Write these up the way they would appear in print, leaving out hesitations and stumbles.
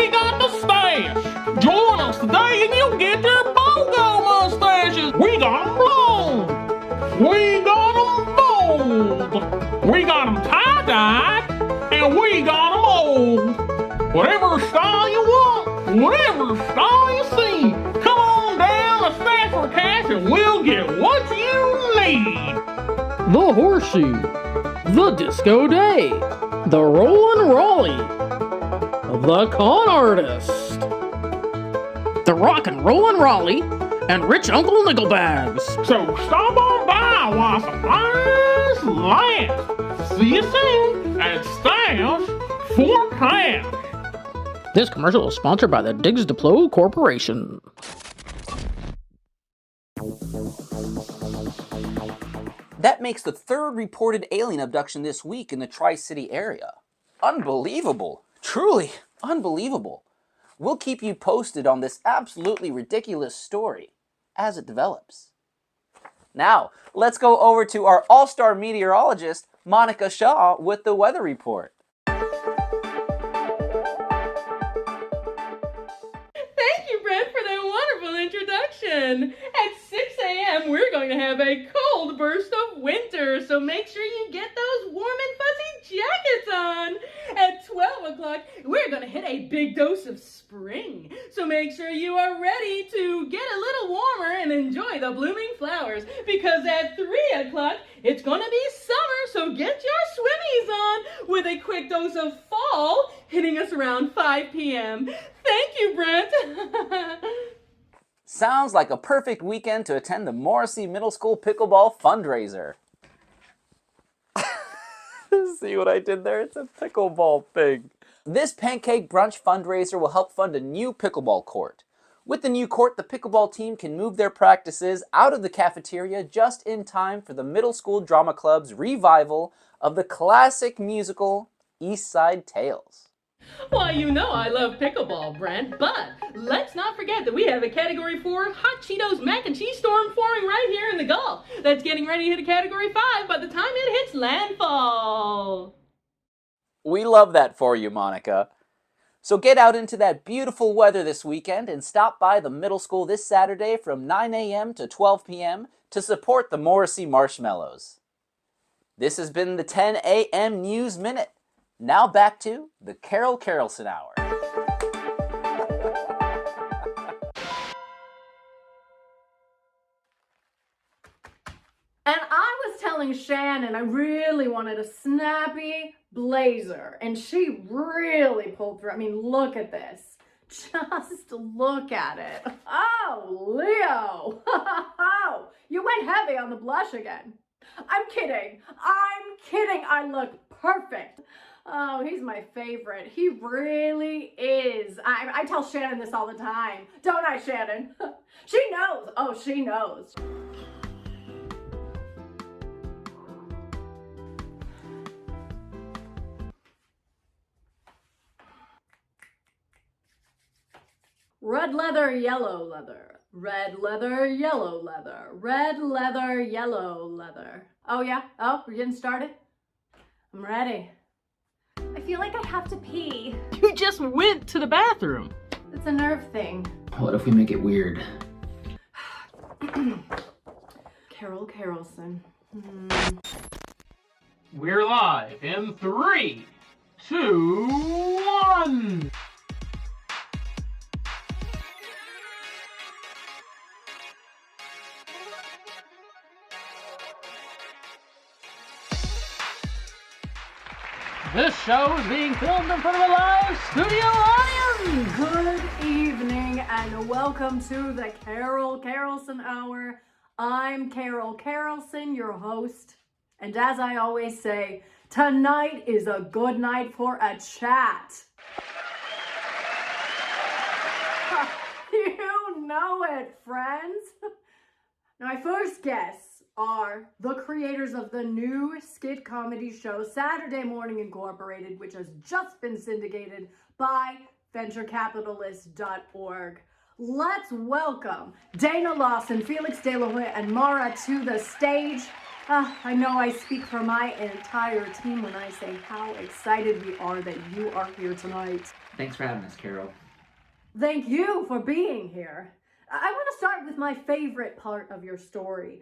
we got the stash. Join us today and you'll get your BOGO mustaches. We got them blonde. We got them bold. We got them tie-dyed. And we got them old. Whatever style you want, whatever style you see, come on down to Stash for Cash and we'll get what you need. The Horseshoe, the Disco Day, the Rollin' Raleigh, the Con Artist, the Rockin' Rollin' Raleigh, and Rich Uncle Nickelbags. So stop on by while supplies last. See you soon at Stash for Cash. This commercial is sponsored by the Diggs Diplo Corporation. That makes the third reported alien abduction this week in the Tri-City area. Unbelievable. Truly unbelievable. We'll keep you posted on this absolutely ridiculous story as it develops. Now, let's go over to our all-star meteorologist, Monica Shaw, with the weather report. Thank you, Brent, for that wonderful introduction. At 6 a.m., we're going to have a cold burst of winter, so make sure you get those warm and fuzzy jackets on. At 12 o'clock, we're going to hit a big dose of spring, so make sure you are ready to get a little warmer and enjoy the blooming flowers, because at 3 o'clock, it's going to be summer, so get your swimmies on with a quick dose of fall hitting us around 5 p.m. Thank you, Brent. Sounds like a perfect weekend to attend the Morrissey Middle School Pickleball fundraiser. See what I did there? It's a pickleball thing. This pancake brunch fundraiser will help fund a new pickleball court. With the new court, the pickleball team can move their practices out of the cafeteria just in time for the Middle School Drama Club's revival of the classic musical East Side Tales. Why, you know I love pickleball, Brent, but let's not forget that we have a Category 4 Hot Cheetos Mac and Cheese storm forming right here in the Gulf. That's getting ready to hit a Category 5 by the time it hits landfall. We love that for you, Monica. So get out into that beautiful weather this weekend and stop by the middle school this Saturday from 9 a.m. to 12 p.m. to support the Morrissey Marshmallows. This has been the 10 a.m. News Minute. Now back to the Carol Carolson Hour. And I was telling Shannon I really wanted a snappy blazer, and she really pulled through. I mean, look at this. Just look at it. Oh, Leo. Oh, you went heavy on the blush again. I'm kidding. I look perfect. Oh, he's my favorite. He really is. I tell Shannon this all the time. Don't I, Shannon? She knows. Oh, she knows. Red leather, yellow leather. Red leather, yellow leather. Red leather, yellow leather. Oh yeah? Oh, we're getting started? I'm ready. I feel like I have to pee. You just went to the bathroom. It's a nerve thing. What if we make it weird? Carol Carolson. We're live in 3, 2, 1. This show is being filmed in front of a live studio audience. Good evening and welcome to the Carol Carolson Hour. I'm Carol Carolson, your host. And as I always say, tonight is a good night for a chat. You know it, friends. Now, my first guests are the creators of the new skit comedy show Saturday Morning Incorporated, which has just been syndicated by venturecapitalist.org. let's welcome Dana Lawson, Felix De La Hoya, and Marah to the stage. I know I speak for my entire team when I say how excited we are that you are here tonight. Thanks for having us, Carol. Thank you for being here. I want to start with my favorite part of your story.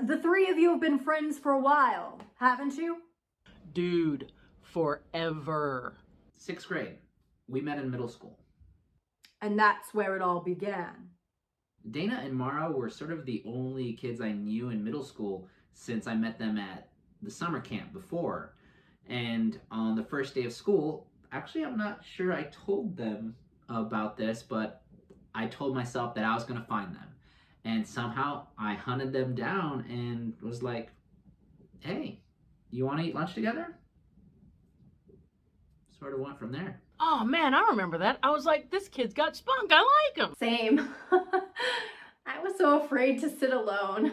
The three of you have been friends for a while, haven't you? Dude, forever. 6th grade. We met in middle school. And that's where it all began. Dana and Marah were sort of the only kids I knew in middle school since I met them at the summer camp before. And on the first day of school, actually I'm not sure I told them about this, but I told myself that I was going to find them. And somehow I hunted them down and was like, hey, you want to eat lunch together? Sort of went from there. Oh man, I remember that. I was like, this kid's got spunk. I like him. Same. I was so afraid to sit alone.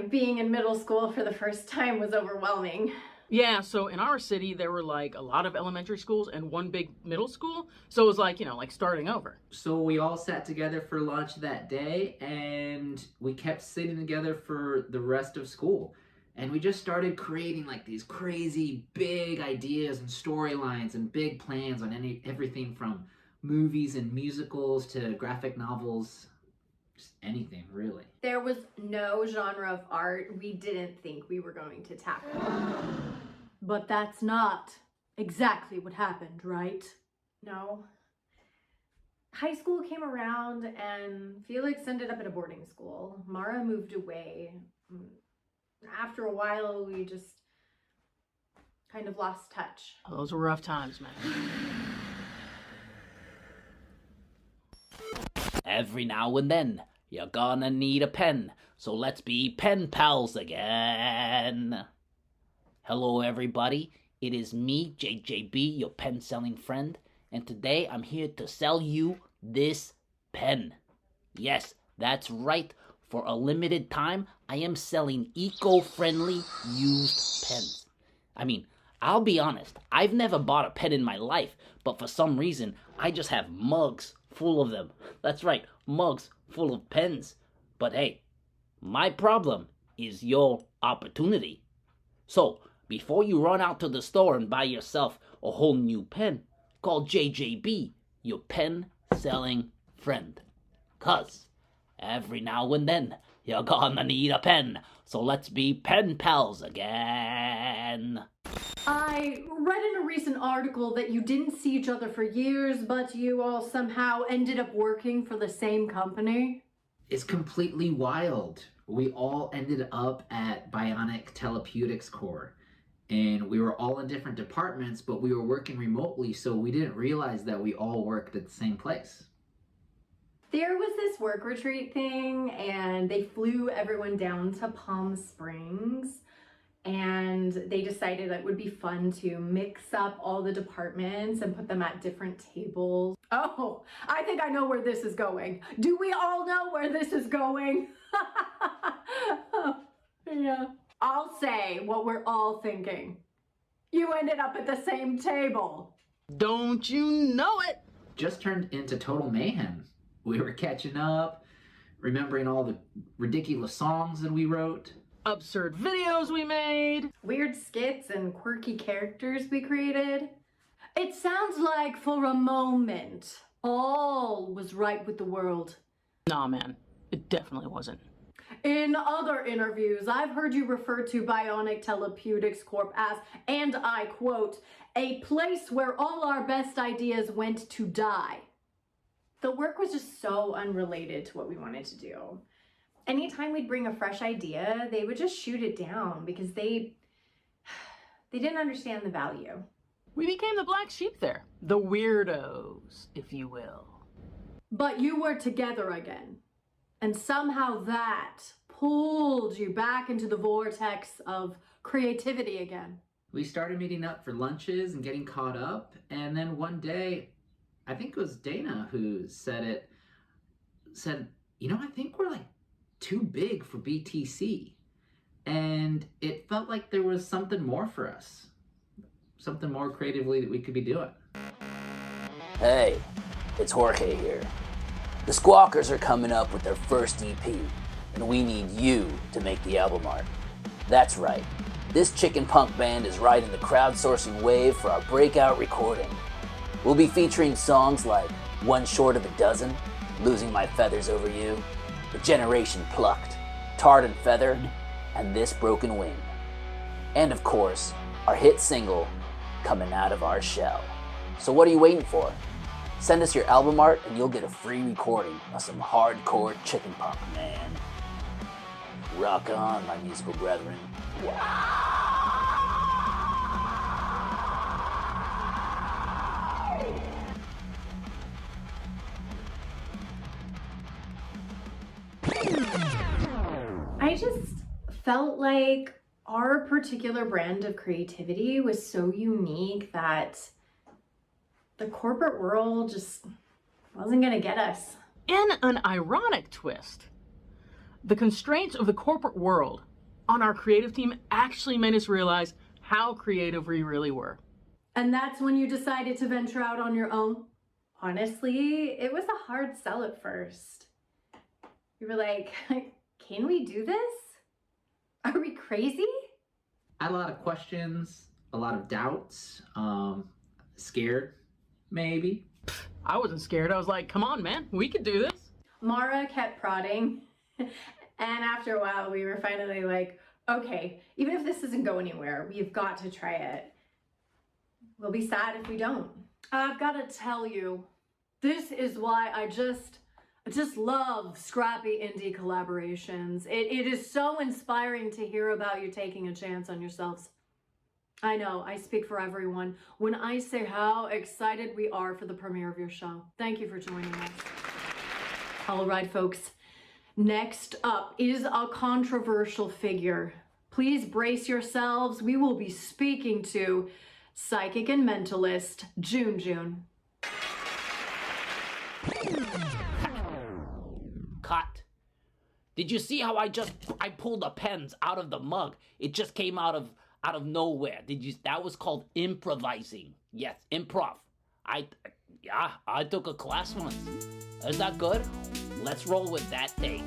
Being in middle school for the first time was overwhelming. Yeah, so in our city, there were like a lot of elementary schools and one big middle school. So it was like, like starting over. So we all sat together for lunch that day and we kept sitting together for the rest of school. And we just started creating like these crazy big ideas and storylines and big plans on everything from movies and musicals to graphic novels. Just anything, really. There was no genre of art we didn't think we were going to tackle. But that's not exactly what happened, right? No. High school came around and Felix ended up at a boarding school. Marah moved away. After a while, we just kind of lost touch. Oh, those were rough times, man. Every now and then, you're gonna need a pen, so let's be pen pals again. Hello everybody, it is me, JJB, your pen selling friend, and today I'm here to sell you this pen. Yes, that's right, for a limited time, I am selling eco-friendly used pens. I mean, I'll be honest, I've never bought a pen in my life, but for some reason, I just have mugs full of them. That's right, mugs full of pens. But hey, my problem is your opportunity. So, before you run out to the store and buy yourself a whole new pen, call JJB, your pen selling friend. 'Cause every now and then, you're gonna need a pen, so let's be pen pals again. I read in a recent article that you didn't see each other for years, but you all somehow ended up working for the same company. It's completely wild. We all ended up at Bionic Therapeutics Corps. And we were all in different departments, but we were working remotely, so we didn't realize that we all worked at the same place. There was this work retreat thing, and they flew everyone down to Palm Springs. And they decided it would be fun to mix up all the departments and put them at different tables. Oh, I think I know where this is going. Do we all know where this is going? Yeah. I'll say what we're all thinking. You ended up at the same table. Don't you know it? Just turned into total mayhem. We were catching up, remembering all the ridiculous songs that we wrote. Absurd videos we made. Weird skits and quirky characters we created. It sounds like for a moment, all was right with the world. Nah, man, it definitely wasn't. In other interviews, I've heard you refer to Bionic Therapeutics Corp as, and I quote, a place where all our best ideas went to die. The work was just so unrelated to what we wanted to do. Anytime we'd bring a fresh idea, they would just shoot it down because they didn't understand the value. We became the black sheep there. The weirdos, if you will. But you were together again. And somehow that pulled you back into the vortex of creativity again. We started meeting up for lunches and getting caught up. And then one day, I think it was Dana who said, I think we're like too big for BTC. And it felt like there was something more for us. Something more creatively that we could be doing. Hey, it's Jorge here. The Squawkers are coming up with their first EP, and we need you to make the album art. That's right, this chicken punk band is riding the crowdsourcing wave for our breakout recording. We'll be featuring songs like One Short of a Dozen, Losing My Feathers Over You, The Generation Plucked, Tarred and Feathered, and This Broken Wing. And of course, our hit single, Coming Out of Our Shell. So what are you waiting for? Send us your album art and you'll get a free recording of some hardcore chicken punk, man. Rock on, my musical brethren. I just felt like our particular brand of creativity was so unique that the corporate world just wasn't gonna get us. In an ironic twist, the constraints of the corporate world on our creative team actually made us realize how creative we really were. And that's when you decided to venture out on your own. Honestly, it was a hard sell at first. You were like, can we do this? Are we crazy? I had a lot of questions, a lot of doubts, scared, maybe. I wasn't scared. I was like, come on, man, we could do this. Marah kept prodding. And after a while, we were finally like, okay, even if this doesn't go anywhere, we've got to try it. We'll be sad if we don't. I've got to tell you, this is why I just love scrappy indie collaborations. It is so inspiring to hear about you taking a chance on yourselves. I know, I speak for everyone when I say how excited we are for the premiere of your show. Thank you for joining us. All right, folks. Next up is a controversial figure. Please brace yourselves. We will be speaking to psychic and mentalist June. Cut. Did you see how I pulled the pens out of the mug? It just came out of nowhere. That was called improvising. Yes, improv. I took a class once. Is that good? Let's roll with that take.